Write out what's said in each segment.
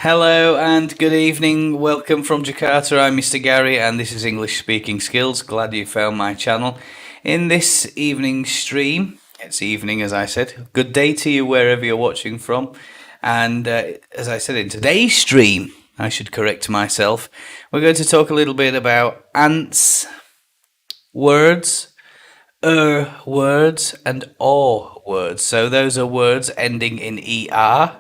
Hello and good evening. Welcome from Jakarta. I'm Mr. Gary and this is English Speaking Skills. Glad you found my channel. In this evening stream, it's evening as I said, good day to you wherever you're watching from. And as I said in today's stream, I should correct myself, we're going to talk a little bit about ance words, words and or words. So those are words ending in er,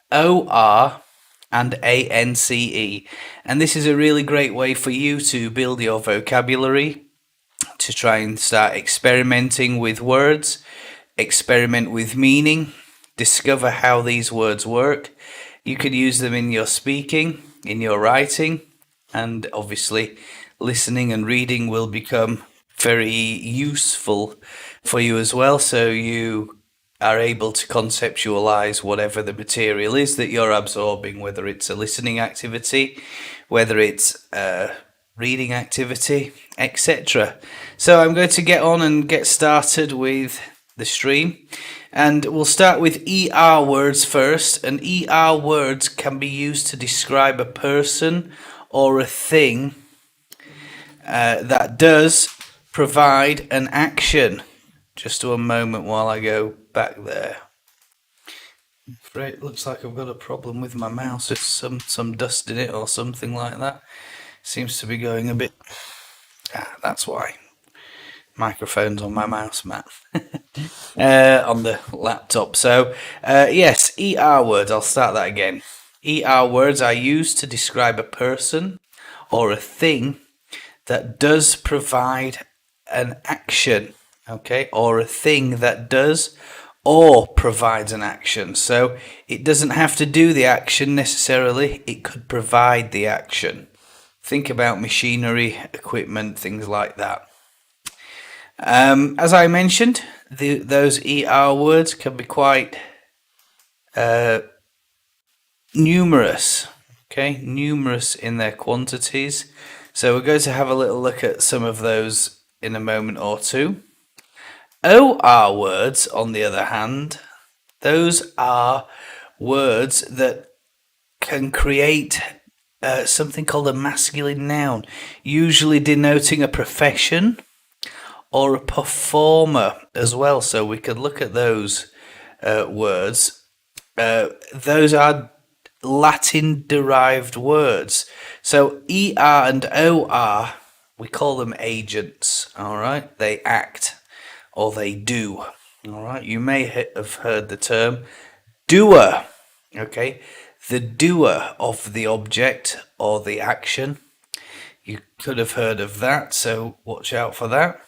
or and ance. And this is a really great way for you to build your vocabulary, to try and start experimenting with words, experiment with meaning, discover how these words work. You could use them in your speaking, in your writing, and obviously listening and reading will become very useful for you as well, so you are able to conceptualize whatever the material is that you're absorbing, whether it's a listening activity, whether it's a reading activity, etc. So I'm going to get on and get started with the stream, and we'll start with ER words first. And ER words can be used to describe a person or a thing that does provide an action. Just a moment while I go back there. It looks like I've got a problem with my mouse. It's some dust in it or something like that. Seems to be going a bit. That's why. Microphone's on my mouse mat on the laptop. So yes, ER words. I'll start that again. ER words are used to describe a person or a thing that does provide an action. Okay, or a thing that does or provides an action. So it doesn't have to do the action necessarily, it could provide the action. Think about machinery, equipment, things like that. As I mentioned, those ER words can be quite numerous. Okay, numerous in their quantities. So we're going to have a little look at some of those in a moment or two. OR words, on the other hand, those are words that can create something called a masculine noun, usually denoting a profession or a performer as well. So we can look at those words. Those are Latin-derived words. So ER and OR, we call them agents, all right? They act. Or they do. All right, you may have heard the term doer. Okay, the doer of the object or the action. You could have heard of that, so watch out for that.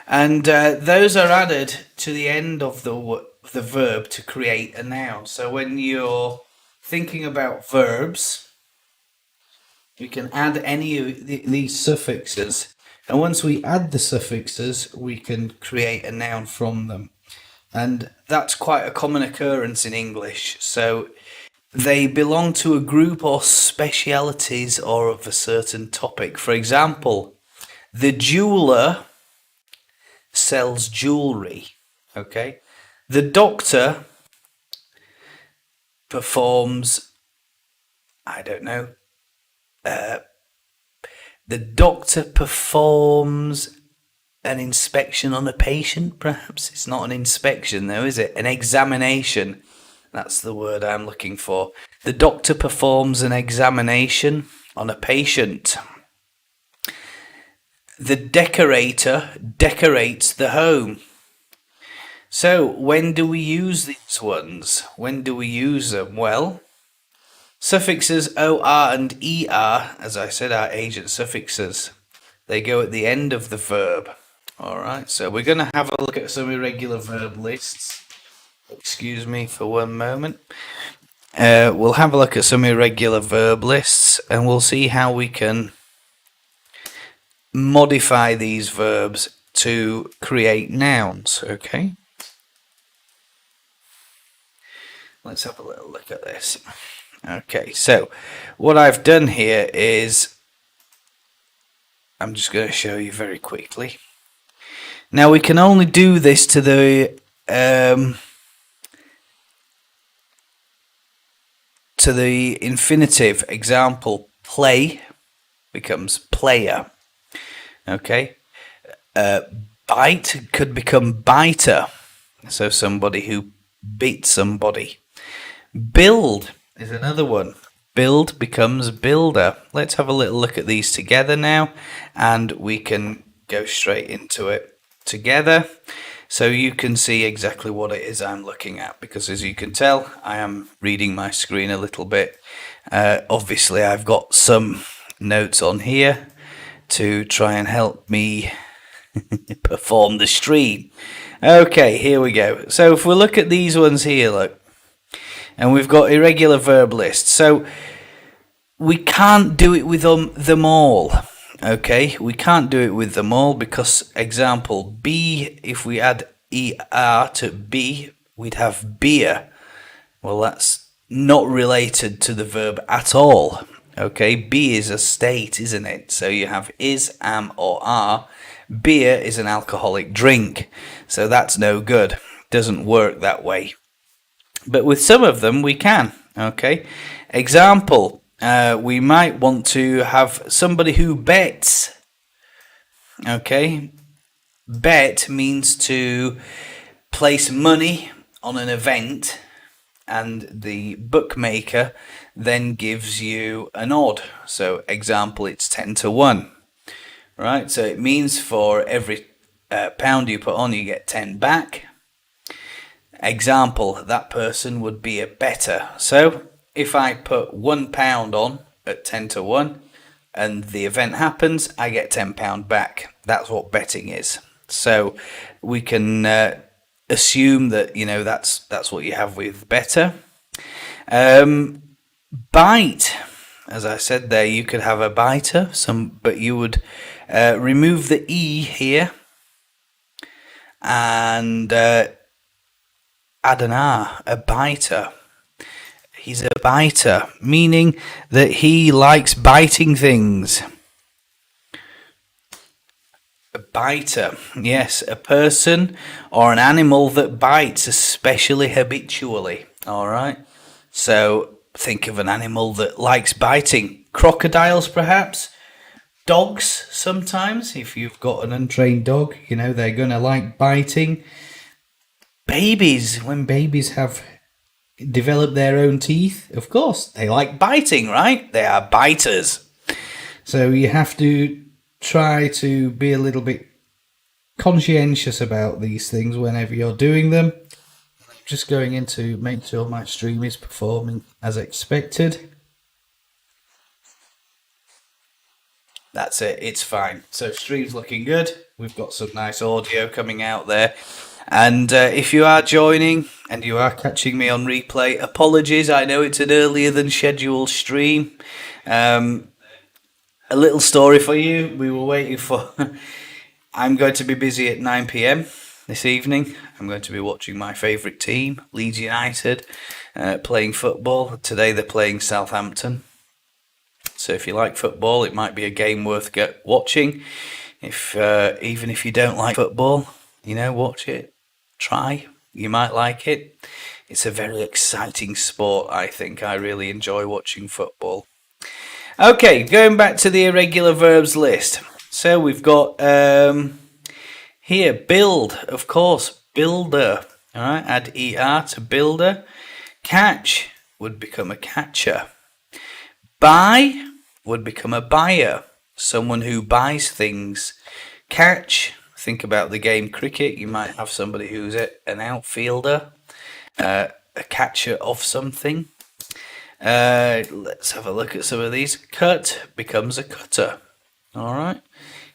And those are added to the end of the verb to create a noun. So when you're thinking about verbs, you can add any of these suffixes. And once we add the suffixes, we can create a noun from them. And that's quite a common occurrence in English. So they belong to a group or specialities or of a certain topic. For example, the jeweler sells jewelry. Okay. The doctor performs, I don't know, the doctor performs an inspection on a patient, perhaps. It's not an inspection though, is it? An examination. That's the word I'm looking for. The doctor performs an examination on a patient. The decorator decorates the home. So when do we use these ones? When do we use them? Well, suffixes OR and ER, as I said, are agent suffixes. They go at the end of the verb. All right, so we're going to have a look at some irregular verb lists. Excuse me for one moment. We'll have a look at some irregular verb lists and we'll see how we can modify these verbs to create nouns, okay? Let's have a little look at this. Okay, so what I've done here is I'm just going to show you very quickly. Now we can only do this to the to the infinitive. Example, play becomes player. Okay. Bite could become biter. So somebody who beats somebody. Build is another one. Build becomes builder. Let's have a little look at these together now, and we can go straight into it together. So you can see exactly what it is I'm looking at, because as you can tell, I am reading my screen a little bit. Obviously, I've got some notes on here to try and help me perform the stream. Okay, here we go. So if we look at these ones here, look, and we've got irregular verb lists. So we can't do it with them all. Okay, we can't do it with them all because, example, be, if we add er to be, we'd have beer. Well, that's not related to the verb at all. Okay, be is a state, isn't it? So you have is, am, or are. Beer is an alcoholic drink. So that's no good. Doesn't work that way. But with some of them, we can. Okay, example. We might want to have somebody who bets. Okay, bet means to place money on an event, and the bookmaker then gives you an odd. So example, it's 10 to 1. Right, so it means for every pound you put on, you get 10 back. Example, that person would be a bettor. So if I put £1 on at 10 to 1 and the event happens, I get £10 back. That's what betting is. So we can assume that, you know, that's what you have with better. Bite, as I said there, you could have a biter, but you would remove the E here and add an R, a biter. He's a biter, meaning that he likes biting things. A biter, yes, a person or an animal that bites, especially habitually. All right, so think of an animal that likes biting. Crocodiles, perhaps. Dogs, sometimes, if you've got an untrained dog, you know, they're going to like biting. Babies, when babies have developed their own teeth, of course, they like biting, right? They are biters. So you have to try to be a little bit conscientious about these things whenever you're doing them. I'm just going in to make sure my stream is performing as expected. That's it, it's fine. So stream's looking good. We've got some nice audio coming out there. And if you are joining and you are catching me on replay, apologies. I know it's an earlier than scheduled stream. A little story for you. We were waiting for... I'm going to be busy at 9 p.m. this evening. I'm going to be watching my favourite team, Leeds United, playing football. Today they're playing Southampton. So if you like football, it might be a game worth watching. Even if you don't like football, you know, watch it. Try. You might like it. It's a very exciting sport, I think. I really enjoy watching football. Okay, going back to the irregular verbs list. So we've got here, build, of course, builder. All right, add er to builder. Catch would become a catcher. Buy would become a buyer, someone who buys things. Catch, think about the game cricket. You might have somebody who's an outfielder, a catcher of something. Let's have a look at some of these. Cut becomes a cutter. All right,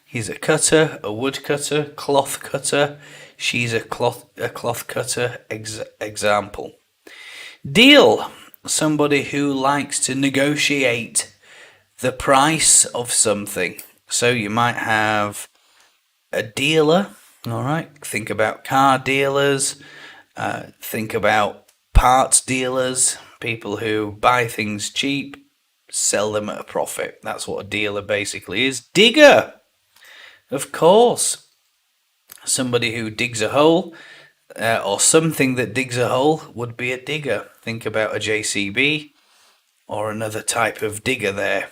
he's a cutter, a wood cutter, cloth cutter. She's a cloth cutter. Example. Deal, somebody who likes to negotiate the price of something. So you might have a dealer. All right, think about car dealers. Think about parts dealers. People who buy things cheap, sell them at a profit. That's what a dealer basically is. Digger, of course. Somebody who digs a hole, or something that digs a hole would be a digger. Think about a JCB. or another type of digger there.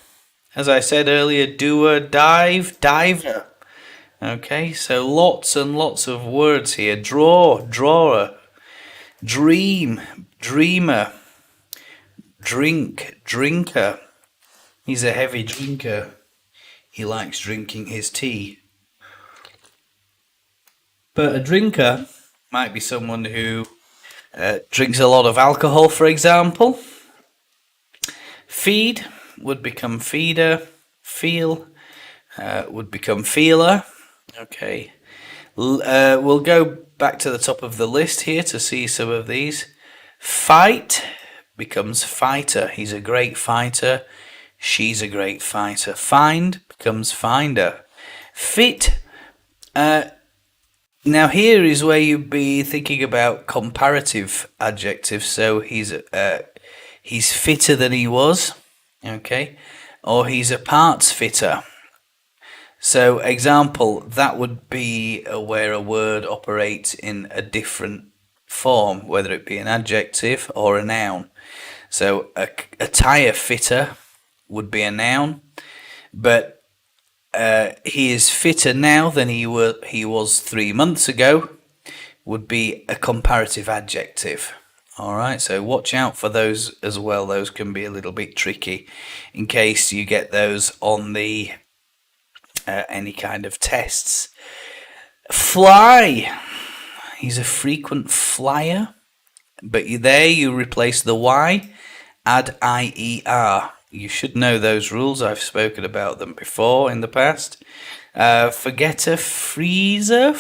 As I said earlier, doer, dive, diver. Okay, so lots and lots of words here. Draw, drawer. Dream, dreamer. Drink, drinker. He's a heavy drinker. He likes drinking his tea. But a drinker might be someone who drinks a lot of alcohol, for example. Feed would become feeder. Feel would become feeler. Okay. We'll go back to the top of the list here to see some of these. Fight becomes fighter. He's a great fighter. She's a great fighter. Find becomes finder. Fit. Now here is where you'd be thinking about comparative adjectives. So he's fitter than he was. Okay. Or he's a parts fitter. So, example, that would be where a word operates in a different form, whether it be an adjective or a noun. So, a tyre fitter would be a noun, but he is fitter now than he was 3 months ago, would be a comparative adjective. All right, so watch out for those as well. Those can be a little bit tricky in case you get those on the any kind of tests. Fly. He's a frequent flyer, but you replace the Y, add IER. You should know those rules. I've spoken about them before in the past. Forgetter, freezer.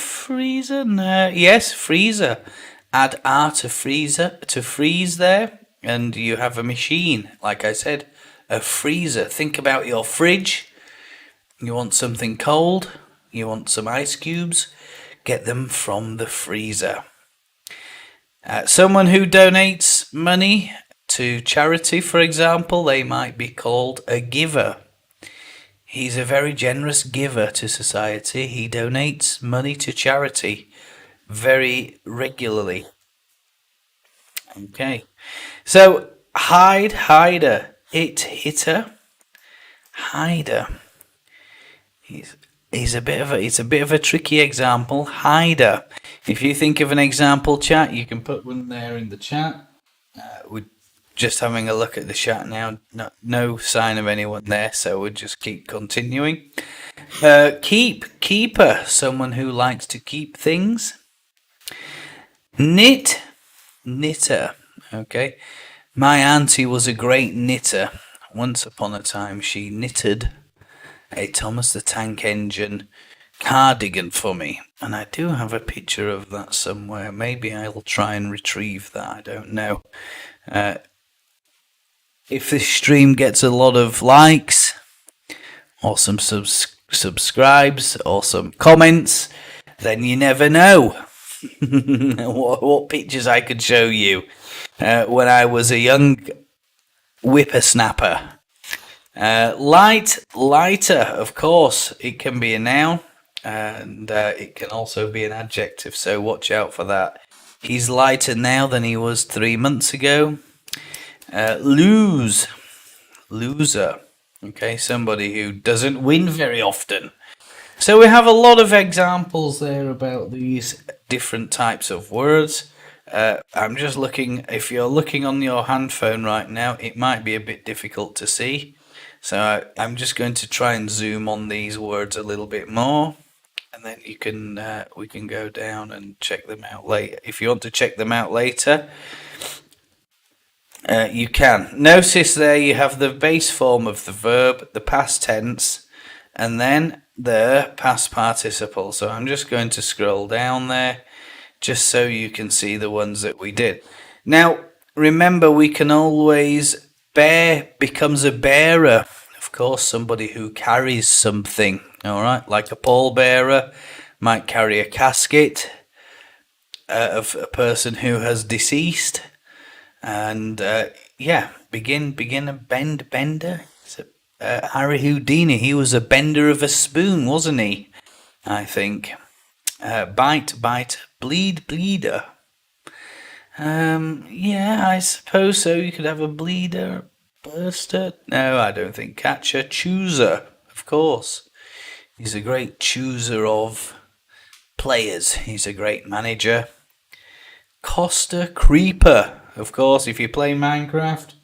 No, yes, freezer. Add R to freezer to freeze there, and you have a machine. Like I said, a freezer. Think about your fridge. You want something cold, you want some ice cubes, get them from the freezer. Someone who donates money to charity, for example, they might be called a giver. He's a very generous giver to society. He donates money to charity very regularly. Okay, so hide, hider, hitter, hider. It's a bit of a tricky example. Hider. If you think of an example chat, you can put one there in the chat. We're just having a look at the chat now. No sign of anyone there, so we'll just keep continuing. Keeper. Someone who likes to keep things. Knit, knitter. Okay. My auntie was a great knitter. Once upon a time, she knitted a Thomas the Tank Engine cardigan for me, and I do have a picture of that somewhere. Maybe I'll try and retrieve that. I don't know. If this stream gets a lot of likes or some subscribes or some comments, then you never know what pictures I could show you when I was a young whippersnapper. Lighter, of course, it can be a noun, and it can also be an adjective, so watch out for that. He's lighter now than he was 3 months ago. Loser. Okay, somebody who doesn't win very often. So we have a lot of examples there about these different types of words. I'm just looking, if you're looking on your handphone right now, it might be a bit difficult to see. So I'm just going to try and zoom on these words a little bit more, and then we can go down and check them out later. If you want to check them out later, you can. Notice there you have the base form of the verb, the past tense, and then the past participle. So I'm just going to scroll down there just so you can see the ones that we did. Now, remember, we can always bear becomes a bearer. Of course, somebody who carries something, all right, like a pallbearer might carry a casket of a person who has deceased. And begin a bender. So, Harry Houdini, he was a bender of a spoon, wasn't he? I think. Bite, bleeder. I suppose so. You could have a bleeder, Burster? No, I don't think catcher. Chooser, of course. He's a great chooser of players. He's a great manager. Costa, creeper. Of course, if you play Minecraft,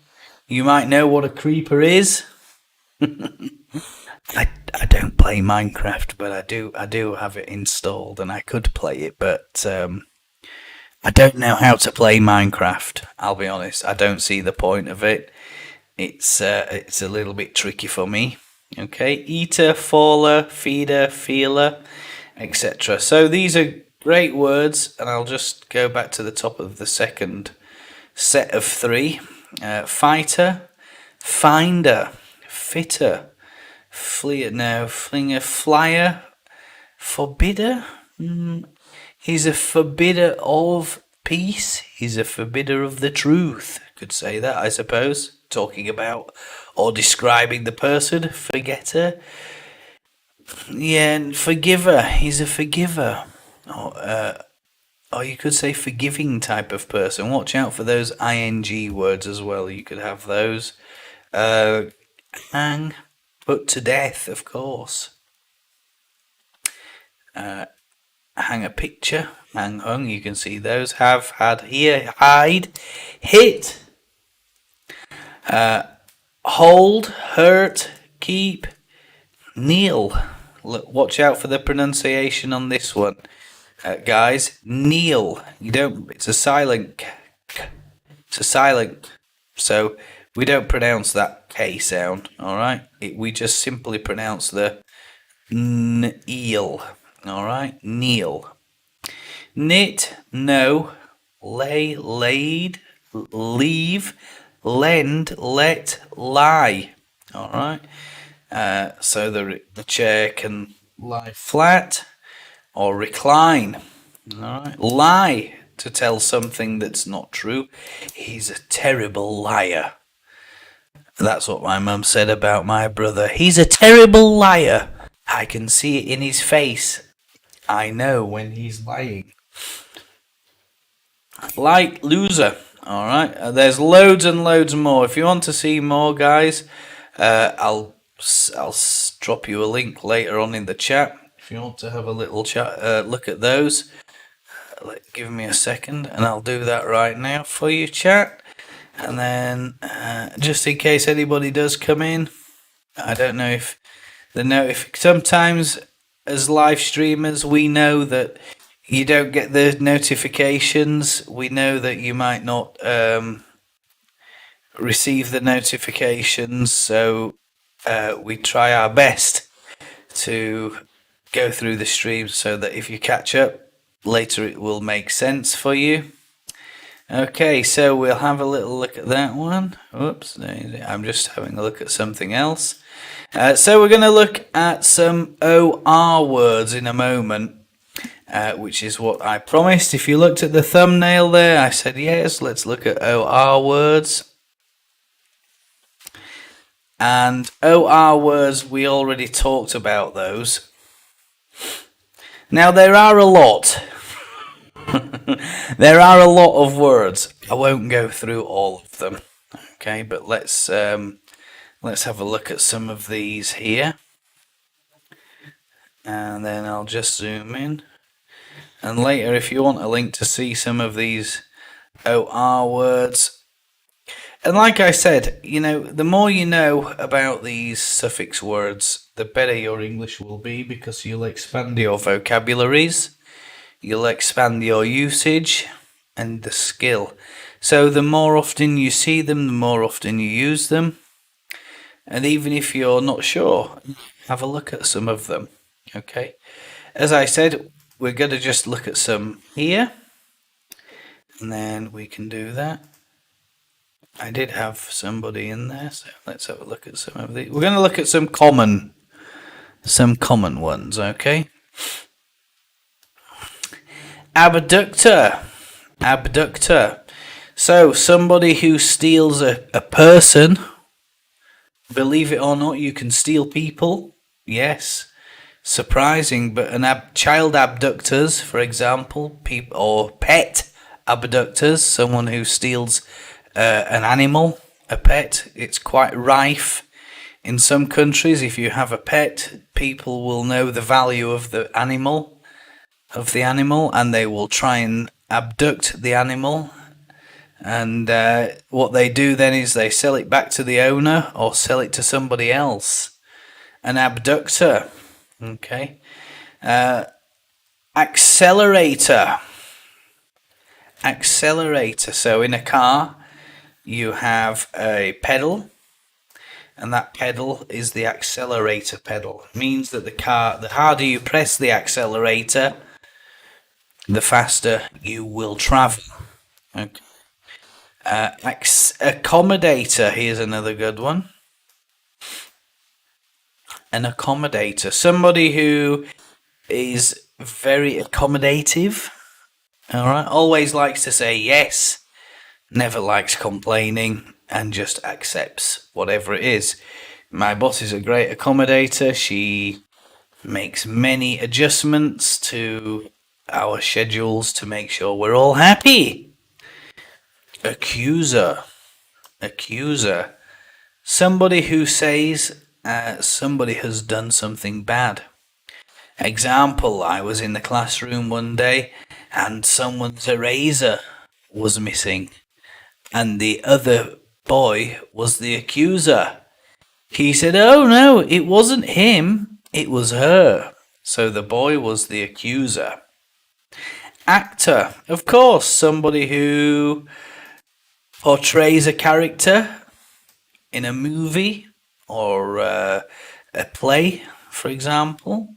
you might know what a creeper is. I don't play Minecraft, but I do have it installed, and I could play it, but I don't know how to play Minecraft. I'll be honest. I don't see the point of it. It's a little bit tricky for me. Okay, eater, faller, feeder, feeler, etc. So these are great words, and I'll just go back to the top of the second set of three. Fighter, finder, fitter, flinger, flyer, forbidder. He's a forbidder of peace. He's a forbidder of the truth. Could say that, I suppose. Talking about or describing the person. Forgetter. Yeah, and forgiver. He's a forgiver. Or you could say forgiving type of person. Watch out for those ing words as well. You could have those. Hang, put to death, of course. Hang a picture, hang hung, you can see those. Have, had, here, hide, hit. Hold, hurt, keep, kneel. Look, watch out for the pronunciation on this one, guys. Kneel. You don't. It's a silent. It's a silent. So we don't pronounce that K sound. All right. We just simply pronounce the eel. All right. Kneel. Knit. No. Lay. Laid. Leave. Lend. Let. Lie. All right. So the chair can lie flat or recline. All right. Lie, to tell something that's not true. He's a terrible liar. That's what my mum said about my brother. He's a terrible liar. I can see it in his face. I know when he's lying. Light loser. All right. There's loads and loads more. If you want to see more, guys, I'll drop you a link later on in the chat if you want to have a little chat, look at those. Give me a second and I'll do that right now for you, chat. And then just in case anybody does come in, I don't know if sometimes as live streamers we know that you don't get the notifications. We know that you might not receive the notifications, so we try our best to go through the stream so that if you catch up later it will make sense for you. Okay, so we'll have a little look at that one. Oops, I'm just having a look at something else. So we're going to look at some OR words in a moment, which is what I promised. If you looked at the thumbnail there, I said yes, let's look at OR words. And OR words, we already talked about those. Now there are a lot. There are a lot of words. I won't go through all of them. Okay, but let's have a look at some of these here. And then I'll just zoom in. And later, if you want a link to see some of these OR words. And like I said, the more you know about these suffix words, the better your English will be, because you'll expand your vocabularies, you'll expand your usage and the skill. So the more often you see them, the more often you use them. And even if you're not sure, have a look at some of them. Okay. As I said, we're going to just look at some here. And then we can do that. I did have somebody in there, so let's have a look at some of these. We're going to look at some common ones, okay? Abductor. So somebody who steals a person. Believe it or not, you can steal people. Yes. Surprising, but child abductors, for example, or pet abductors, someone who steals an animal, a pet. It's quite rife in some countries. If you have a pet, people will know the value of the animal, and they will try and abduct the animal. And what they do then is they sell it back to the owner or sell it to somebody else. An abductor. Okay. Accelerator. Accelerator. So in a car, you have a pedal, and that pedal is the accelerator pedal. It means that the harder you press the accelerator, the faster you will travel. Okay. Accommodator, here's another good one. An accommodator, somebody who is very accommodative. All right, always likes to say yes, never likes complaining, and just accepts whatever it is. My boss is a great accommodator. She makes many adjustments to our schedules to make sure we're all happy. Accuser. Accuser. Somebody who says somebody has done something bad. Example, I was in the classroom one day and someone's eraser was missing, and the other boy was the accuser. He said, "Oh no, it wasn't him, it was her." So the boy was the accuser. Actor, of course, somebody who portrays a character in a movie or a play, for example.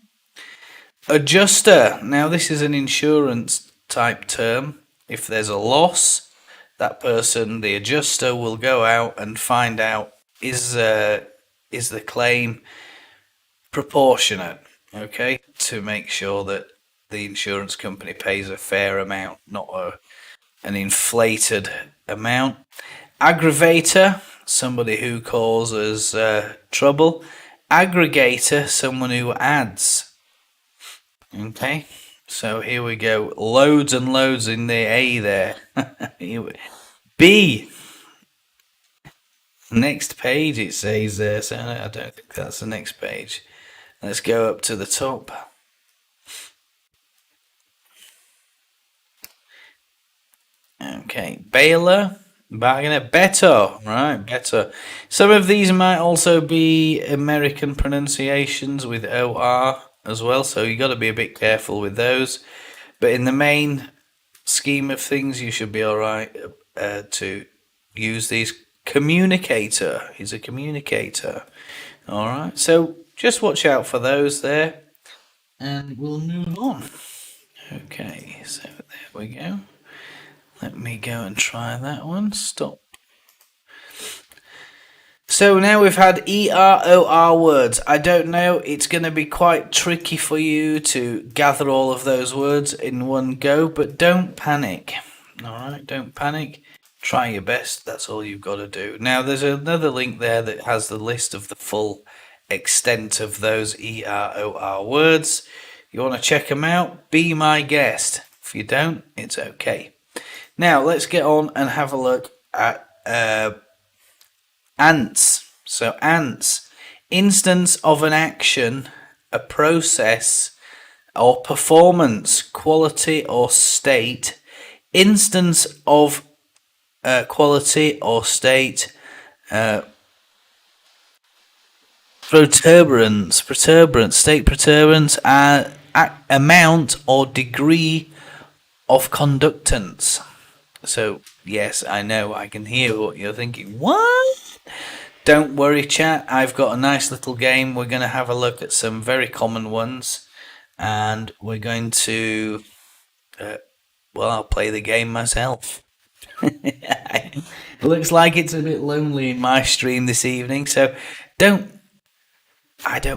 Adjuster, now this is an insurance type term. If there's a loss, that person, the adjuster, will go out and find out is the claim proportionate, okay, to make sure that the insurance company pays a fair amount, not an inflated amount. Aggravator, somebody who causes trouble. Aggregator, someone who adds. Okay, so here we go. Loads and loads in the A there. B. Next page it says there, so I don't think that's the next page. Let's go up to the top. Okay, baler, bargainer, better, right, better. Some of these might also be American pronunciations with OR as well, so you got to be a bit careful with those. But in the main scheme of things, you should be all right to use these. Communicator, he's a communicator. All right, so just watch out for those there, and we'll move on. Okay, so there we go. Let me go and try that one. Stop. So now we've had EROR words. I don't know, it's going to be quite tricky for you to gather all of those words in one go, but don't panic. Alright, don't panic. Try your best, that's all you've got to do. Now there's another link there that has the list of the full extent of those EROR words. You want to check them out? Be my guest. If you don't, it's okay. Now let's get on and have a look at ance. So ance, instance of an action, a process or performance, quality or state, instance of quality or state, protuberance, state protuberance, amount or degree of conductance. So yes, I know, I can hear what you're thinking. What? Don't worry, chat. I've got a nice little game. We're going to have a look at some very common ones, and we're going to, I'll play the game myself. It looks like it's a bit lonely in my stream this evening, so don't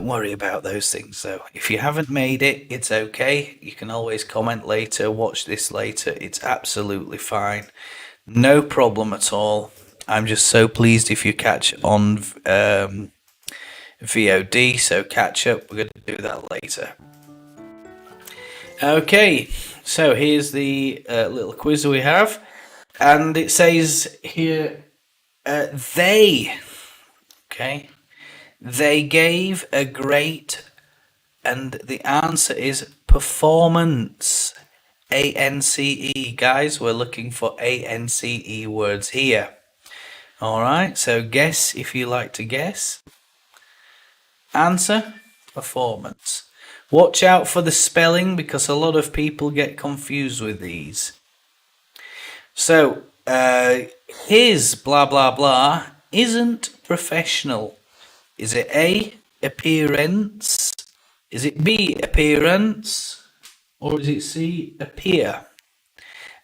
worry about those things. So if you haven't made it, it's okay. You can always comment later, watch this later. It's absolutely fine. No problem at all. I'm just so pleased if you catch on VOD, so catch up. We're going to do that later. Okay, so here's the little quiz we have. And it says here, They. Okay. They gave a great, and the answer is performance. ANCE. Guys, we're looking for ANCE words here. Alright, so guess if you like to guess. Answer, performance. Watch out for the spelling because a lot of people get confused with these. So, his blah blah blah isn't professional. Is it A, appearance? Is it B, appearance? Or is it C, appear?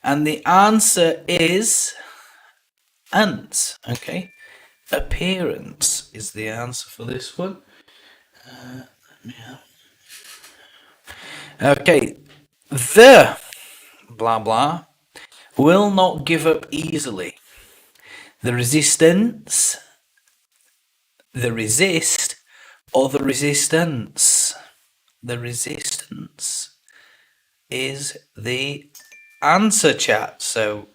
And the answer is ance. Okay, appearance is the answer for this one. Okay, the blah blah will not give up easily. The resistance, the resist, or the resistance. The resistance is the answer, chat. So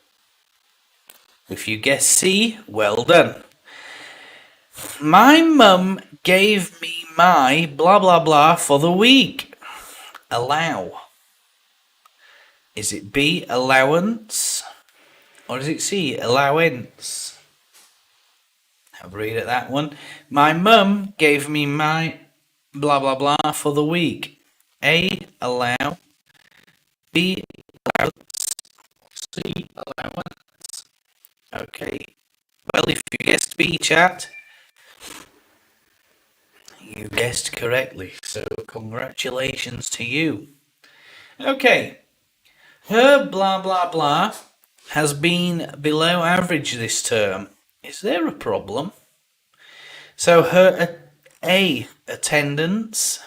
if you guess C, well done. My mum gave me my blah blah blah for the week. Allow. Is it B, allowance? Or is it C, allowance? Have a read at that one. My mum gave me my blah blah blah for the week. A, allow. B, allowance. C, allowance. Okay. Well, if you guessed B, chat, you guessed correctly. So congratulations to you. Okay. Her blah blah blah has been below average this term. Is there a problem? So her A, attendance,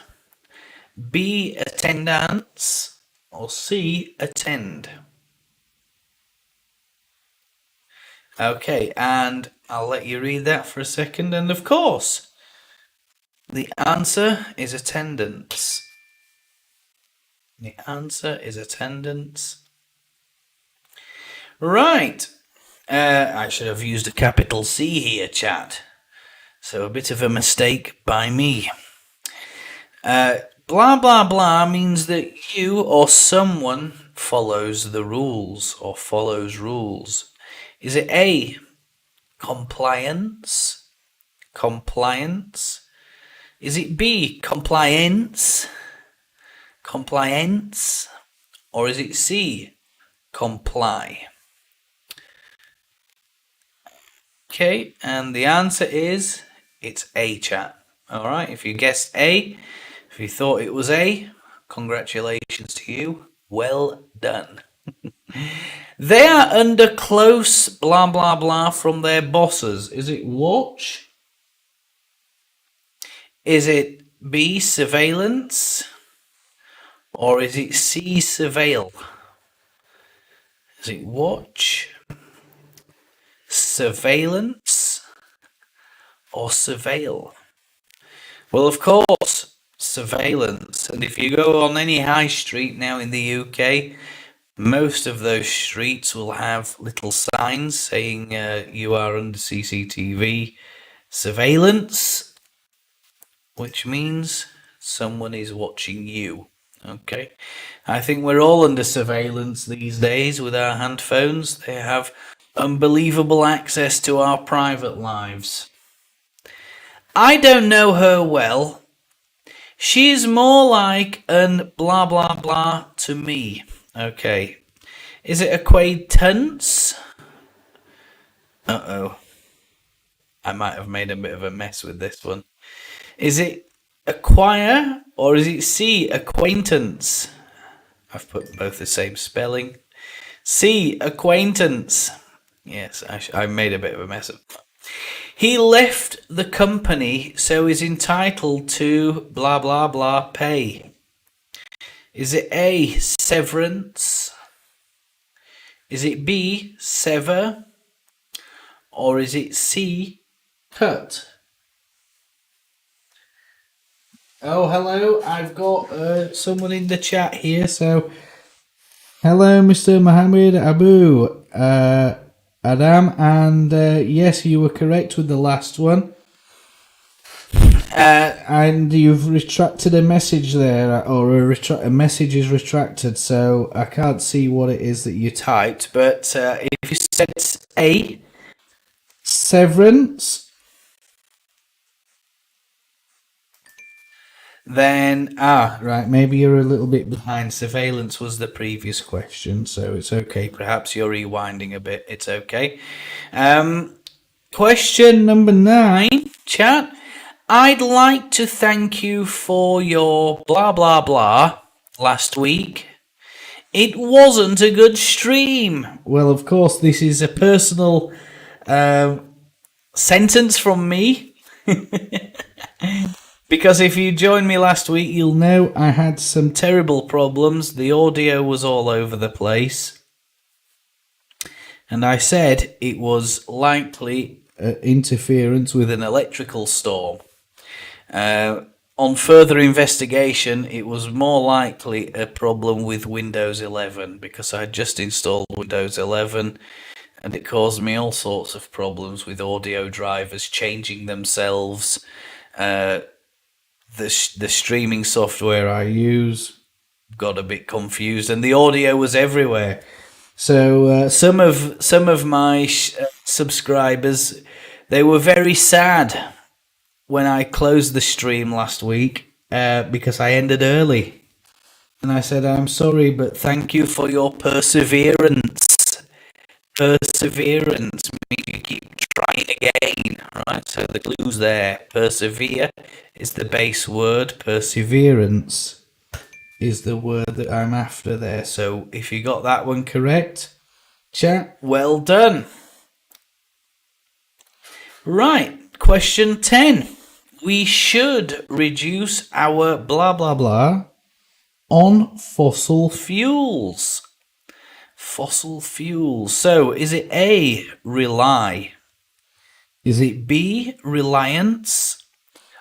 B, attendance, or C, attend. Okay, and I'll let you read that for a second. And of course, the answer is attendance. The answer is attendance. Right. I should have used a capital C here, chat. So a bit of a mistake by me. Blah, blah, blah means that you or someone follows the rules or follows rules. Is it A, compliance? Compliance. Is it B, compliance? Compliance. Or is it C, comply? Okay, and the answer is, it's A, chat. Alright, if you guessed A, if you thought it was A, congratulations to you. Well done. They are under close blah blah blah from their bosses. Is it watch? Is it B, surveillance? Or is it C, surveil? Is it watch, surveillance, or surveil? Well, of course, surveillance. And if you go on any high street now in the UK, most of those streets will have little signs saying you are under CCTV surveillance, which means someone is watching you. Okay, I think we're all under surveillance these days with our handphones. They have unbelievable access to our private lives. I don't know her well. She's more like an blah blah blah to me. Okay. Is it acquaintance? Uh-oh. I might have made a bit of a mess with this one. Is it acquire or is it C, acquaintance? I've put both the same spelling. C, acquaintance. Yes, I made a bit of a mess of that. He left the company, so is entitled to blah blah blah pay. Is it A, severance? Is it B, sever? Or is it C, cut? Oh, hello. I've got someone in the chat here. So, hello, Mr. Mohammed Abu. Adam, and yes, you were correct with the last one. And you've retracted a message there, or a message is retracted, so I can't see what it is that you Typed, but if you said A, severance. then Right, maybe you're a little bit behind. Surveillance was the previous question, so it's okay. perhaps you're rewinding a bit. It's okay. Question number 9. Chat. I'd like to thank you for your blah blah blah last week. It wasn't a good stream. Well, of course, this is a personal Sentence from me. Because if you joined me last week, you'll know I had some terrible problems. The audio was all over the place. And I said it was likely interference with an electrical storm. On further investigation, it was more likely a problem with Windows 11 because I had just installed Windows 11 and it caused me all sorts of problems with audio drivers changing themselves. The streaming software I use got a bit confused and the audio was everywhere. So some of my subscribers, they were very sad when I closed the stream last week because I ended early. And I said, I'm sorry, but thank you for your perseverance. Perseverance means you keep trying again, right? So the clue's there. Persevere is the base word. Perseverance is the word that I'm after there. So if you got that one correct, chat, well done. Right, question 10. We should reduce our blah blah blah on fossil fuels. Fossil fuels. So is it A, rely? Is it B, reliance?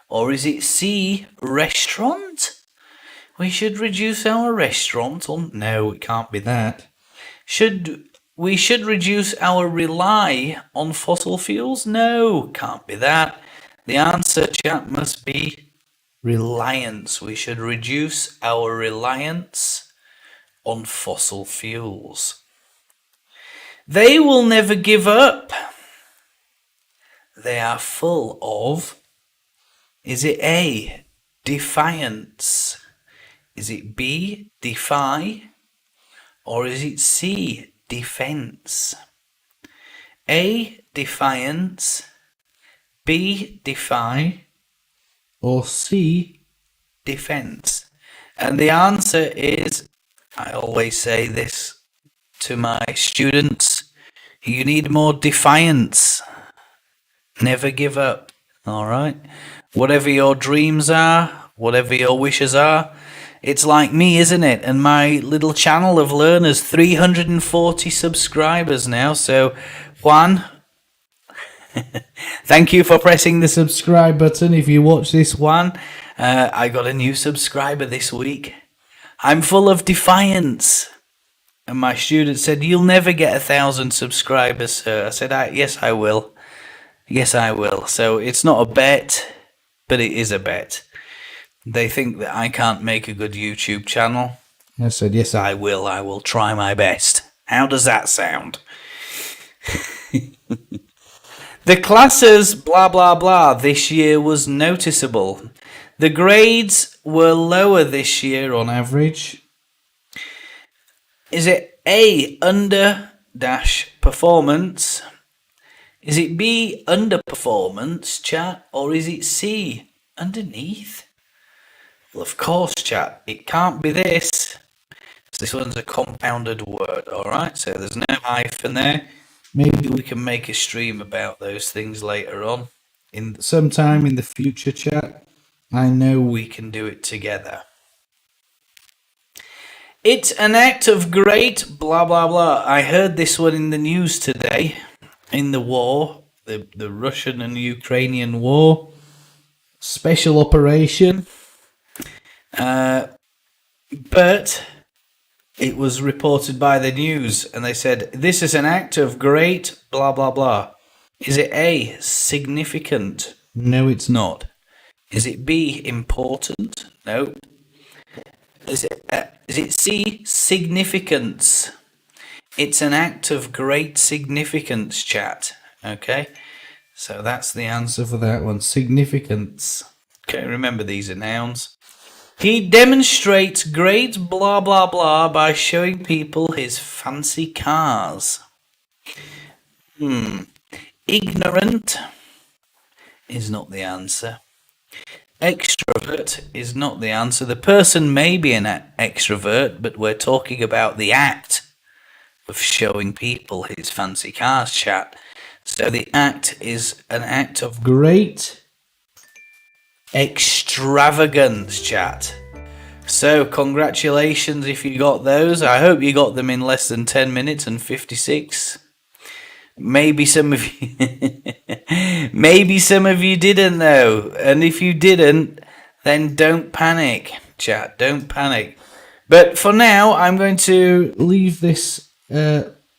Or is it C, restaurant? We should reduce our restaurant on... No, it can't be that. We should reduce our rely on fossil fuels? No, can't be that. The answer, chat, must be reliance. We should reduce our reliance on fossil fuels. They will never give up. They are full of... Is it A, defiance? Is it B, defy? Or is it C, defense? A, defiance. B, defy. Or C, defense. And the answer is, I always say this to my students, you need more defiance. Never give up. All right? Whatever your dreams are, whatever your wishes are, it's like me, isn't it? And my little channel of learners, 340 subscribers now. So, Juan, thank you for pressing the subscribe button. If you watch this one, I got a new subscriber this week. I'm full of defiance. And my student said, you'll never get 1,000 subscribers, sir. I said, yes, I will. Yes, I will. So it's not a bet, but it is a bet. They think that I can't make a good YouTube channel. I said, yes, I will. I will try my best. How does that sound? The classes blah blah blah this year was noticeable. The grades were lower this year on average. Is it A, under dash performance? Is it B, underperformance, chat? Or is it C, underneath? Well, of course, chat, it can't be this. This one's a compounded word, alright? So there's no hyphen there. Maybe we can make a stream about those things later on. Sometime in the future, chat. I know we can do it together. It's an act of great blah blah blah. I heard this one in the news today. In the war, the Russian and Ukrainian war. Special operation. But it was reported by the news and they said, this is an act of great blah, blah, blah. Is it A, significant? No, it's not. Is it B, important? No. Is it C, significance? It's an act of great significance, chat. Okay, so that's the answer for that one, significance. Okay, remember these are nouns. He demonstrates great blah blah blah by showing people his fancy cars. Ignorant is not the answer. Extrovert is not the answer. The person may be an extrovert, but we're talking about the act of showing people his fancy cars, chat. So the act is an act of great extravagance, chat. So congratulations if you got those. I hope you got them in less than 10 minutes and 56. Maybe some of you didn't though. And if you didn't, then don't panic, chat. Don't panic. But for now, I'm going to leave this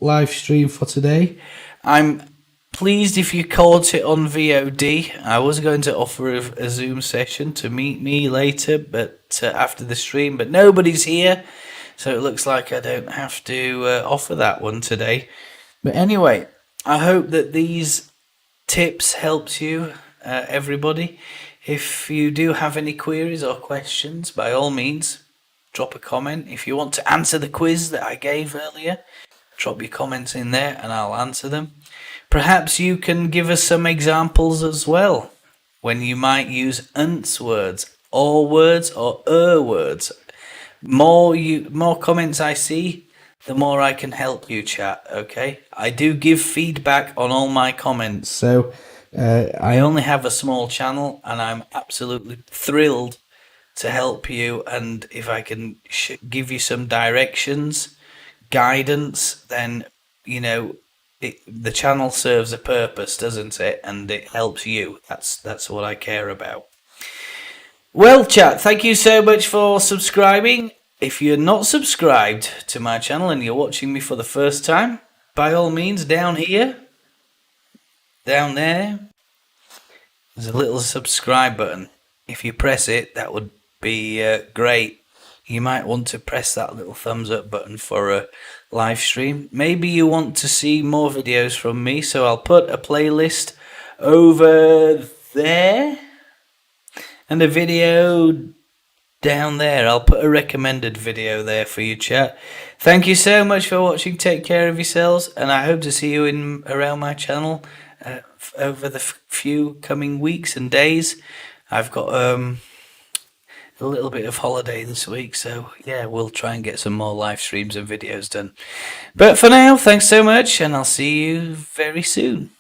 live stream for today. I'm pleased if you caught it on VOD. I was going to offer a Zoom session to meet me later, but after the stream, but nobody's here, so it looks like I don't have to offer that one today. But anyway, I hope that these tips helped you, everybody. If you do have any queries or questions, by all means, drop a comment. If you want to answer the quiz that I gave earlier, drop your comments in there and I'll answer them. Perhaps you can give us some examples as well when you might use ance words, or words, or words. More comments I see, the more I can help you, chat, okay? I do give feedback on all my comments, so I only have a small channel and I'm absolutely thrilled to help you, and if I can give you some directions, guidance, then, you know, the channel serves a purpose, doesn't it? And it helps you. That's what I care about. Well, chat, thank you so much for subscribing. If you're not subscribed to my channel and you're watching me for the first time, by all means, down here, down there, there's a little subscribe button. If you press it, that would be great. You might want to press that little thumbs up button for a live stream. Maybe you want to see more videos from me, so I'll put a playlist over there and a video down there. I'll put a recommended video there for you, chat. Thank you so much for watching. Take care of yourselves, and I hope to see you around my channel over the few coming weeks and days. I've got a little bit of holiday this week, so yeah, we'll try and get some more live streams and videos done. But for now, thanks so much, and I'll see you very soon.